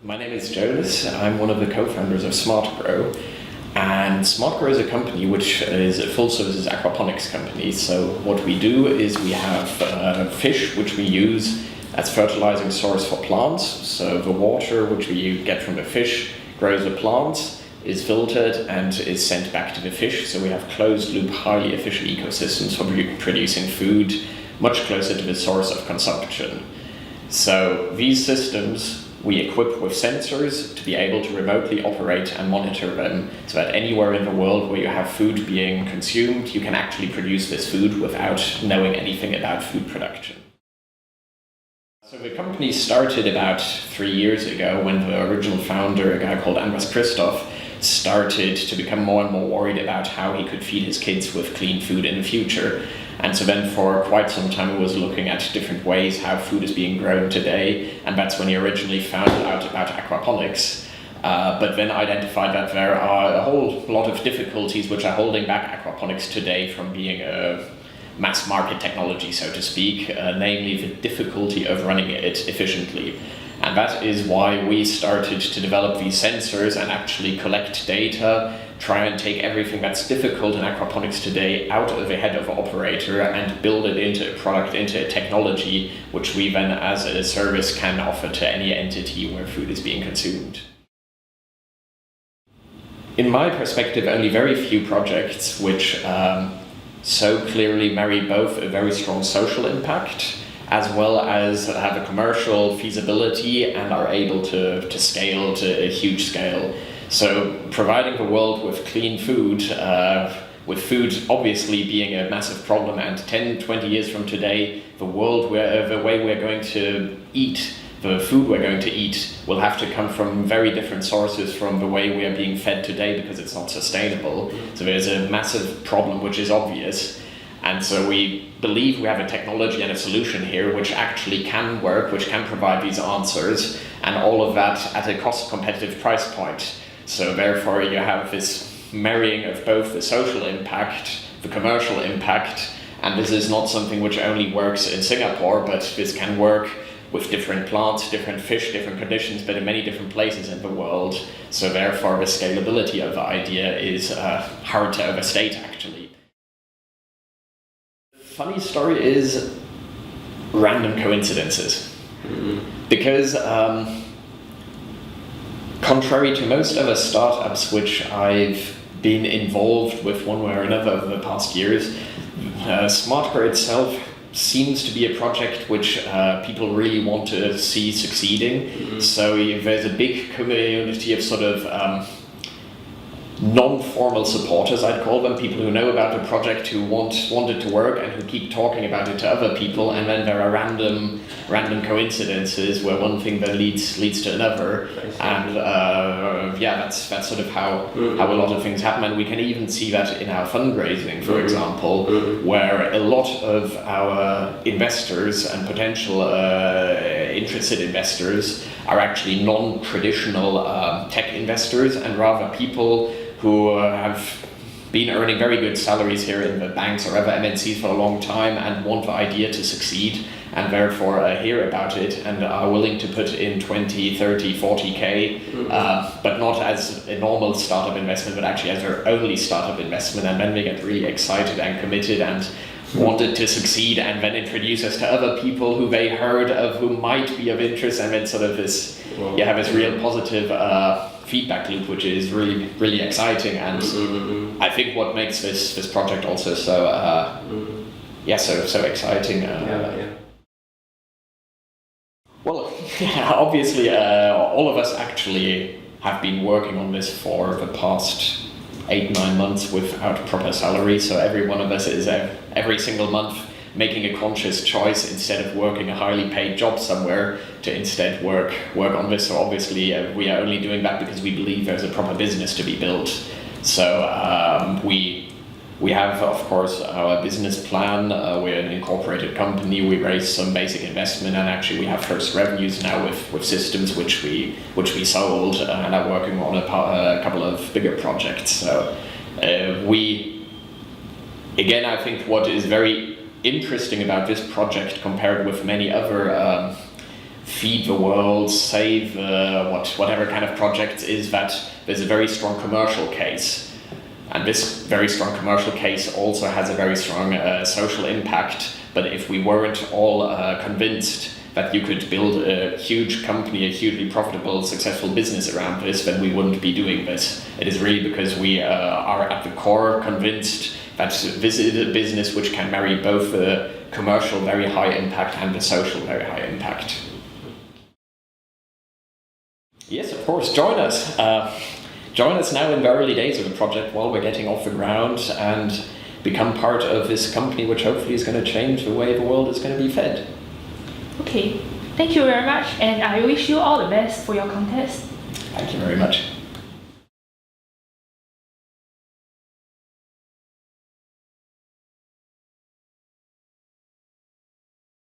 My name is Jonas. I'm one of the co-founders of SmartGrow. And SmartGrow is a company which is a full-services aquaponics company. So what we do is we have fish which we use as fertilizing source for plants. So the water which we get from the fish grows the plants, is filtered and is sent back to the fish. So we have closed-loop, highly efficient ecosystems for producing food much closer to the source of consumption. So these systems we equip with sensors to be able to remotely operate and monitor them, so that anywhere in the world where you have food being consumed, you can actually produce this food without knowing anything about food production. So the company started about 3 years ago when the original founder, a guy called Andras Christoph, started to become more and more worried about how he could feed his kids with clean food in the future. And so then for quite some time he was looking at different ways how food is being grown today, and that's when he originally found out about aquaponics. But then identified that there are a whole lot of difficulties which are holding back aquaponics today from being a mass market technology, so to speak, namely the difficulty of running it efficiently. And that is why we started to develop these sensors and actually collect data, try and take everything that's difficult in aquaponics today out of the head of an operator and build it into a product, into a technology, which we then as a service can offer to any entity where food is being consumed. In my perspective, only very few projects which so clearly marry both a very strong social impact as well as have a commercial feasibility and are able to scale to a huge scale. So providing the world with clean food, with food obviously being a massive problem, and 10, 20 years from today, the way we're going to eat, the food we're going to eat will have to come from very different sources from the way we are being fed today, because it's not sustainable. So there's a massive problem which is obvious. And so we believe we have a technology and a solution here which actually can work, which can provide these answers, and all of that at a cost competitive price point. So therefore you have this marrying of both the social impact, the commercial impact, and this is not something which only works in Singapore, but this can work with different plants, different fish, different conditions, but in many different places in the world. So therefore the scalability of the idea is hard to overstate actually. Funny story is random coincidences. Because contrary to most other startups which I've been involved with one way or another over the past years, SmartGrow itself seems to be a project which people really want to see succeeding. So there's a big community of sort of non-formal supporters, I'd call them, people who know about the project, who want it to work and who keep talking about it to other people, and then there are random coincidences where one thing then leads to another, and that's sort of how a lot of things happen. And we can even see that in our fundraising, for example, where a lot of our investors and potential interested investors are actually non-traditional tech investors, and rather people who have been earning very good salaries here in the banks or other MNCs for a long time and want the idea to succeed, and therefore hear about it and are willing to put in 20, 30, 40k, but not as a normal startup investment, but actually as their only startup investment, and then they get really excited and committed and wanted to succeed, and then introduce us to other people who they heard of who might be of interest, and then sort of this, you have this real positive feedback loop, which is really, really exciting. And I think what makes this project also so exciting. Well, obviously, all of us actually have been working on this for the past 8-9 months without proper salary. So every one of us is every single month making a conscious choice, instead of working a highly paid job somewhere, to instead work on this. So obviously we are only doing that because we believe there's a proper business to be built. So we have, of course, our business plan. We're an incorporated company. We raised some basic investment, and actually we have first revenues now with systems which we sold, and are working on a couple of bigger projects. So again, I think what is very interesting about this project compared with many other feed the world, save whatever kind of project is, that there's a very strong commercial case. And this very strong commercial case also has a very strong social impact. But if we weren't all convinced that you could build a huge company, a hugely profitable, successful business around this, then we wouldn't be doing this. It is really because we are at the core convinced that this is a business which can marry both the commercial very high impact and the social very high impact. Yes, of course, join us. Join us now in the early days of the project while we're getting off the ground, and become part of this company which hopefully is going to change the way the world is going to be fed. Okay, thank you very much, and I wish you all the best for your contest. Thank you very much.